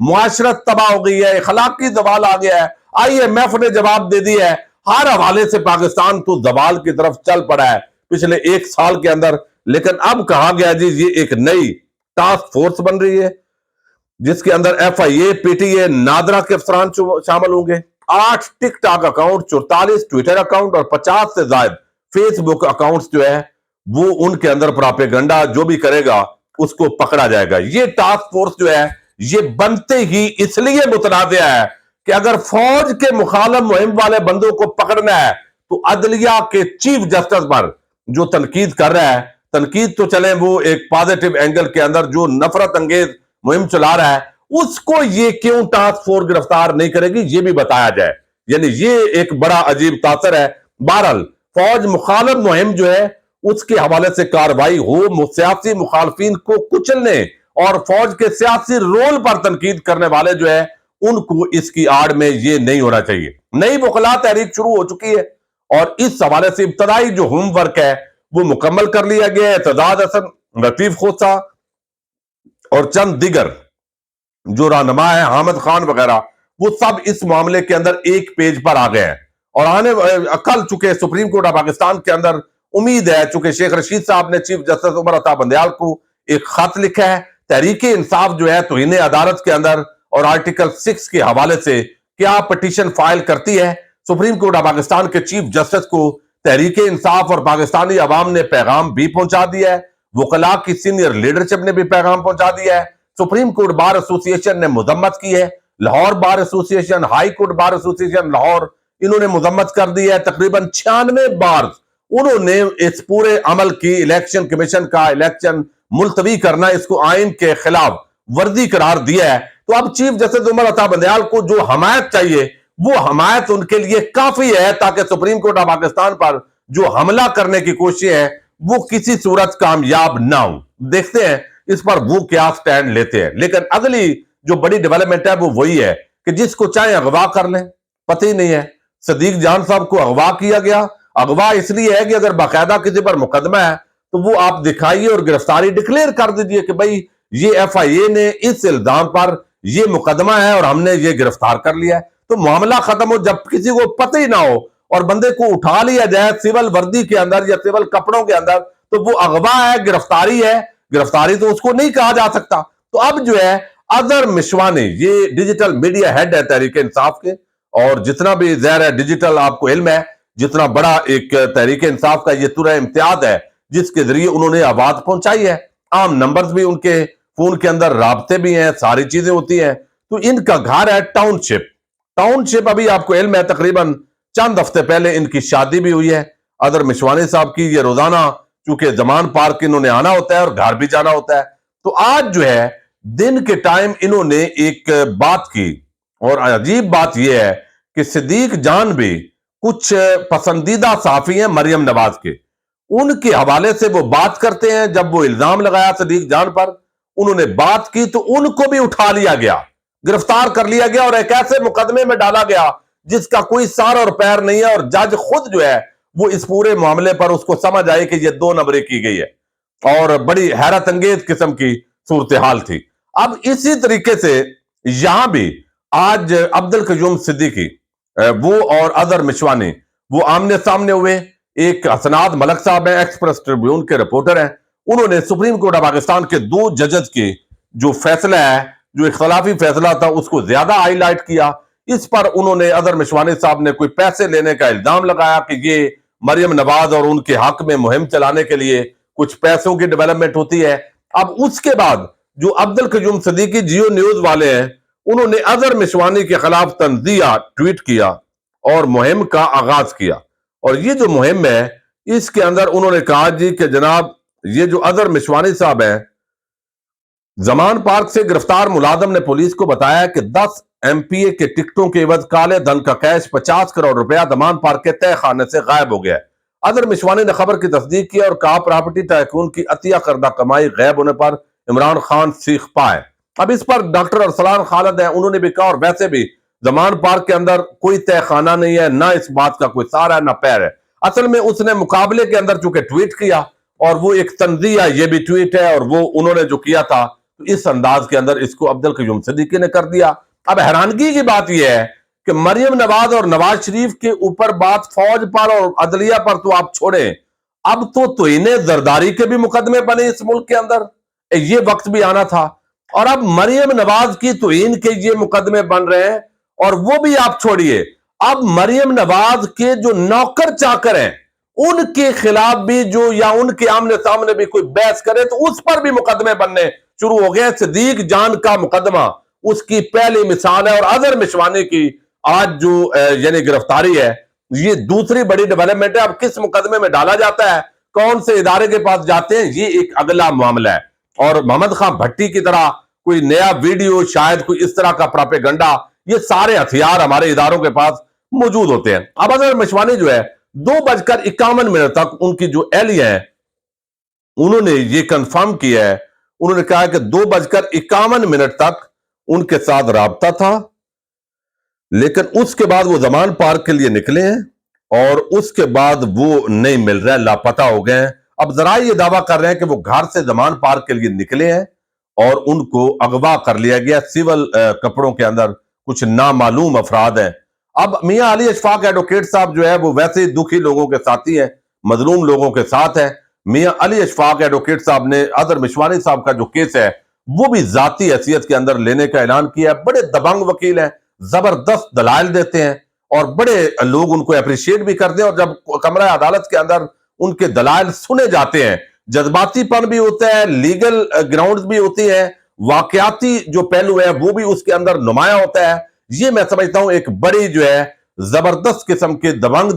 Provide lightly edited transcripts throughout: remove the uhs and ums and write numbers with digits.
معاشرت تباہ ہو گئی ہے, اخلاقی زوال آ گیا ہے. IMF نے جواب دے دیا ہے, ہر حوالے سے پاکستان تو زوال کی طرف چل پڑا ہے پچھلے 1 سال کے اندر. لیکن اب کہا گیا جی یہ ایک نئی ٹاسک فورس بن رہی ہے جس کے اندر FIA, PTA, نادرا کے افسران شامل ہوں گے. 8 ٹک ٹاک اکاؤنٹ, 44 ٹویٹر اکاؤنٹ اور 50 سے زائد فیس بک اکاؤنٹس جو ہے وہ ان کے اندر پراپیگنڈا جو بھی کرے گا اس کو پکڑا جائے گا. یہ ٹاسک فورس جو ہے یہ بنتے ہی اس لیے متنازع ہے کہ اگر فوج کے مخالف مہم والے بندوں کو پکڑنا ہے تو عدلیہ کے چیف جسٹس پر جو تنقید کر رہا ہے, تنقید تو چلیں وہ ایک پازیٹیو اینگل کے اندر, جو نفرت انگیز مہم چلا رہا ہے اس کو یہ کیوں ٹاسک فورس گرفتار نہیں کرے گی یہ بھی بتایا جائے. یعنی یہ ایک بڑا عجیب تاثر ہے. بہرحال فوج مخالف مہم جو ہے اس کے حوالے سے کارروائی ہو, سیاسی مخالفین کو کچلنے اور فوج کے سیاسی رول پر تنقید کرنے والے جو ہے ان کو اس کی آڑ میں یہ نہیں ہونا چاہیے. نئی وکلا تحریک شروع ہو چکی ہے اور اس حوالے سے ابتدائی جو ہوم ورک ہے وہ مکمل کر لیا گیا ہے. اعتزاز حسن, لطیف خوسا اور چند دیگر جو رہنما ہے, حامد خان وغیرہ, وہ سب اس معاملے کے اندر ایک پیج پر آ گئے ہیں. اور کل چونکہ سپریم کورٹ آف پاکستان کے اندر امید ہے, چونکہ شیخ رشید صاحب نے چیف جسٹس عمر عطا بندیال کو ایک خط لکھا ہے, تحریک انصاف جو ہے توہین عدالت کے اندر اور آرٹیکل 6 کے حوالے سے کیا پٹیشن فائل کرتی ہے. سپریم کورٹ آف پاکستان کے چیف جسٹس کو تحریک انصاف اور پاکستانی عوام نے پیغام بھی پہنچا دیا ہے, وکلاء کی سینئر لیڈرشپ نے بھی پیغام پہنچا دیا ہے. سپریم کورٹ بار ایسوسی ایشن نے مذمت کی ہے, لاہور بار ایسوسی ایشن, ہائی کورٹ بار ایسوسی ایشن لاہور, انہوں نے مذمت کر دی ہے. تقریباً 96 بار انہوں نے اس پورے عمل کی الیکشن کمیشن کا الیکشن ملتوی کرنا اس کو آئین کے خلاف ورزی قرار دیا ہے. تو اب چیف جسٹس عمر عطا بندیال کو جو حمایت چاہیے وہ حمایت ان کے لیے کافی ہے تاکہ سپریم کورٹ آف پاکستان پر جو حملہ کرنے کی کوشش ہے وہ کسی صورت کامیاب نہ ہو. دیکھتے ہیں اس پر وہ کیا سٹینڈ لیتے ہیں. لیکن اگلی جو بڑی ڈیولپمنٹ ہے وہ وہی ہے کہ جس کو چاہے اغوا کر لیں, پتہ ہی نہیں ہے. صدیق جان صاحب کو اغوا کیا گیا. اغوا اس لیے ہے کہ اگر باقاعدہ کسی پر مقدمہ ہے تو وہ آپ دکھائیے اور گرفتاری ڈکلیئر کر دیجئے کہ بھئی یہ FIA نے اس الزام پر یہ مقدمہ ہے اور ہم نے یہ گرفتار کر لیا ہے. تو معاملہ ختم ہو. جب کسی کو پتہ ہی نہ ہو اور بندے کو اٹھا لیا جائے سول وردی کے اندر یا سول کپڑوں کے اندر تو وہ اغوا ہے, گرفتاری ہے. گرفتاری تو اس کو نہیں کہا جا سکتا. تو اب جو ہے اظہر مشوانی, یہ ڈیجیٹل میڈیا ہیڈ ہے تحریک انصاف کے, اور جتنا بھی ظاہر ہے ڈیجیٹل آپ کو علم ہے جتنا بڑا ایک تحریک انصاف کا یہ ترہ امتیاز ہے جس کے ذریعے انہوں نے آواز پہنچائی ہے. عام نمبرز بھی ان کے فون کے اندر, رابطے بھی ہیں, ساری چیزیں ہوتی ہیں. تو ان کا گھر ہے ٹاؤن شپ. ٹاؤن شپ ابھی آپ کو علم ہے تقریباً چند ہفتے پہلے ان کی شادی بھی ہوئی ہے اظہر مشوانی صاحب کی. یہ روزانہ چونکہ زمان پارک انہوں نے آنا ہوتا ہے اور گھر بھی جانا ہوتا ہے. تو آج جو ہے دن کے ٹائم انہوں نے ایک بات کی, اور عجیب بات یہ ہے کہ صدیق جان بھی کچھ پسندیدہ صحافی ہیں مریم نواز کے, ان کے حوالے سے وہ بات کرتے ہیں. جب وہ الزام لگایا صدیق جان پر, انہوں نے بات کی تو ان کو بھی اٹھا لیا گیا, گرفتار کر لیا گیا اور ایک ایسے مقدمے میں ڈالا گیا جس کا کوئی سار اور پیر نہیں ہے. اور جج خود جو ہے وہ اس پورے معاملے پر اس کو سمجھ آئے کہ یہ 2 نمبری کی گئی ہے اور بڑی حیرت انگیز قسم کی صورتحال تھی. اب اسی طریقے سے یہاں بھی آج عبدالقیوم صدیقی وہ اور اظہر مشوانی وہ آمنے سامنے ہوئے. ایک حسنات ملک صاحب ہیں, ایکسپریس ٹریبیون کے رپورٹر ہیں, انہوں نے سپریم کورٹ آف پاکستان کے 2 ججز کے جو فیصلہ ہے, جو اختلافی فیصلہ تھا, اس کو زیادہ ہائی لائٹ کیا. اس پر انہوں نے اظہر مشوانی صاحب نے کوئی پیسے لینے کا الزام لگایا کہ یہ مریم نواز اور ان کے حق میں مہم چلانے کے لیے کچھ پیسوں کی ڈیولپمنٹ ہوتی ہے. اب اس کے بعد جو عبدالقیوم صدیقی جیو نیوز والے ہیں انہوں نے اظہر مشوانی کے خلاف تنزیہ ٹویٹ کیا اور مہم کا آغاز کیا. اور یہ جو مہم ہے اس کے اندر انہوں نے کہا جی کہ جناب یہ جو اظہر مشوانی صاحب ہیں, زمان پارک سے گرفتار ملازم نے پولیس کو بتایا کہ 10 MPA کے ٹکٹوں کے عوض کالے دھن کا کیش 50 کروڑ روپیہ زمان پارک کے تہہ خانے سے غائب ہو گیا. اظہر مشوانی نے خبر کی تصدیق کی اور کہا پراپرٹی ٹائکون کی عطیہ کردہ کمائی غائب ہونے پر عمران خان سیخ پائے. اب اس پر ڈاکٹر ارسلان خالد ہیں, انہوں نے بھی کہا اور ویسے بھی زمان پارک کے اندر کوئی تہہ خانہ نہیں ہے, نہ اس بات کا کوئی سار ہے نہ پیر ہے. اصل میں اس نے مقابلے کے اندر چونکہ ٹویٹ کیا اور وہ ایک تنزیہ یہ بھی ٹویٹ ہے اور وہ انہوں نے جو کیا تھا تو اس انداز کے اندر اس کو عبد القیوم صدیقی نے کر دیا۔ اب حیرانگی کی بات یہ ہے کہ مریم نواز اور نواز شریف کے اوپر بات فوج پر اور عدلیہ پر تو آپ چھوڑیں، اب تو توہین زرداری کے بھی مقدمے بنے اس ملک کے اندر، یہ وقت بھی آنا تھا۔ اور اب مریم نواز کی توہین کے یہ مقدمے بن رہے ہیں، اور وہ بھی آپ چھوڑیے، اب مریم نواز کے جو نوکر چاکر ہیں ان کے خلاف بھی جو یا ان کے آمنے سامنے بھی کوئی بحث کرے تو اس پر بھی مقدمے بننے شروع ہو گئے۔ صدیق جان کا مقدمہ اس کی پہلی مثال ہے، اور اظہر مشوانی کی آج جو یعنی گرفتاری ہے، یہ دوسری بڑی ڈیولپمنٹ ہے۔ اب کس مقدمے میں ڈالا جاتا ہے، کون سے ادارے کے پاس جاتے ہیں، یہ ایک اگلا معاملہ ہے۔ اور محمد خان بھٹی کی طرح کوئی نیا ویڈیو، شاید کوئی اس طرح کا پراپیگنڈا، یہ سارے ہتھیار ہمارے اداروں کے پاس موجود ہوتے ہیں۔ اب اظہر مشوانی جو ہے 2:51 تک ان کی جو اہلیہ ہیں انہوں نے یہ کنفرم کیا ہے، انہوں نے کہا کہ 2:51 تک ان کے ساتھ رابطہ تھا، لیکن اس کے بعد وہ زمان پارک کے لیے نکلے ہیں اور اس کے بعد وہ نہیں مل رہے، لاپتہ ہو گئے ہیں۔ اب ذرائع یہ دعویٰ کر رہے ہیں کہ وہ گھر سے زمان پارک کے لیے نکلے ہیں اور ان کو اغوا کر لیا گیا، سول کپڑوں کے اندر کچھ نامعلوم افراد ہیں۔ اب میاں علی اشفاق ایڈوکیٹ صاحب جو ہے وہ ویسے ہی دکھی لوگوں کے ساتھی ہیں، مظلوم لوگوں کے ساتھ ہیں۔ میاں علی اشفاق ایڈوکیٹ صاحب نے اظہر مشوانی صاحب کا جو کیس ہے وہ بھی ذاتی حیثیت کے اندر لینے کا اعلان کیا ہے۔ بڑے دبنگ وکیل ہیں، زبردست دلائل دیتے ہیں اور بڑے لوگ ان کو اپریشیٹ بھی کرتے ہیں، اور جب کمرہ عدالت کے اندر ان کے دلائل سنے جاتے ہیں، جذباتی پن بھی ہوتا ہے، لیگل گراؤنڈز بھی ہوتی ہیں، واقعاتی جو پہلو ہے وہ بھی اس کے اندر نمایاں ہوتا ہے۔ یہ میں سمجھتا ہوں ایک بڑی جو ہے زبردست قسم کے دبنگ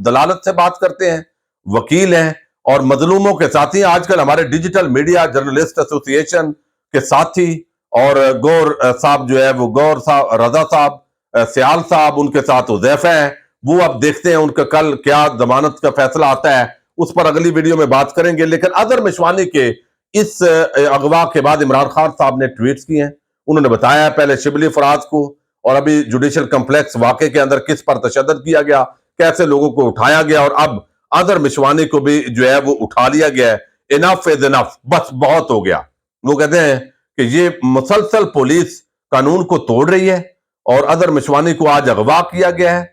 دلالت سے بات کرتے ہیں، وکیل ہیں اور مظلوموں کے ساتھی۔ آج کل ہمارے ڈیجیٹل میڈیا جرنلسٹ ایسوسی ایشن کے ساتھی، اور گور صاحب جو ہے وہ گور صاحب، رضا صاحب، سیال صاحب، ان کے ساتھ حذیفہ ہیں، وہ اب دیکھتے ہیں ان کا کل کیا ضمانت کا فیصلہ آتا ہے، اس پر اگلی ویڈیو میں بات کریں گے۔ لیکن اظہر مشوانی کے اس اغوا کے بعد عمران خان صاحب نے ٹویٹس کی ہیں، انہوں نے بتایا پہلے شبلی فراز کو، اور ابھی جوڈیشل کمپلیکس واقعے کے اندر کس پر تشدد کیا گیا، کیسے لوگوں کو اٹھایا گیا، اور اب اظہر مشوانی کو بھی جو ہے وہ اٹھا لیا گیا ہے۔ انف از انف، بس بہت ہو گیا۔ وہ کہتے ہیں کہ یہ مسلسل پولیس قانون کو توڑ رہی ہے، اور اظہر مشوانی کو آج اغوا کیا گیا ہے،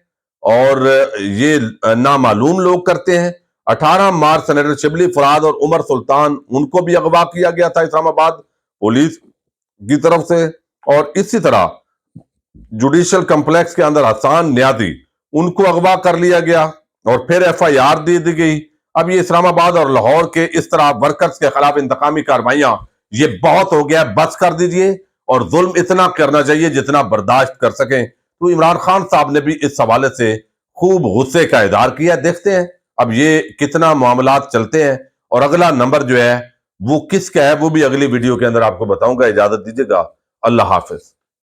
اور یہ نامعلوم لوگ کرتے ہیں۔ 18 مارچ سینیٹر شبلی فراد اور عمر سلطان، ان کو بھی اغوا کیا گیا تھا اسلام آباد پولیس کی طرف سے، اور اسی طرح جوڈیشل کمپلیکس کے اندر حسان نیازی، ان کو اغوا کر لیا گیا اور پھر ایف آئی آر دی گئی۔ اب یہ اسلام آباد اور لاہور کے اس طرح ورکرز کے خلاف انتقامی کارروائیاں، یہ بہت ہو گیا، بس کر دیجئے، اور ظلم اتنا کرنا چاہیے جتنا برداشت کر سکیں۔ تو عمران خان صاحب نے بھی اس حوالے سے خوب غصے کا اظہار کیا۔ دیکھتے ہیں اب یہ کتنا معاملات چلتے ہیں، اور اگلا نمبر جو ہے وہ کس کا ہے وہ بھی اگلی ویڈیو کے اندر آپ کو بتاؤں گا۔ اجازت دیجیے گا، اللہ حافظ۔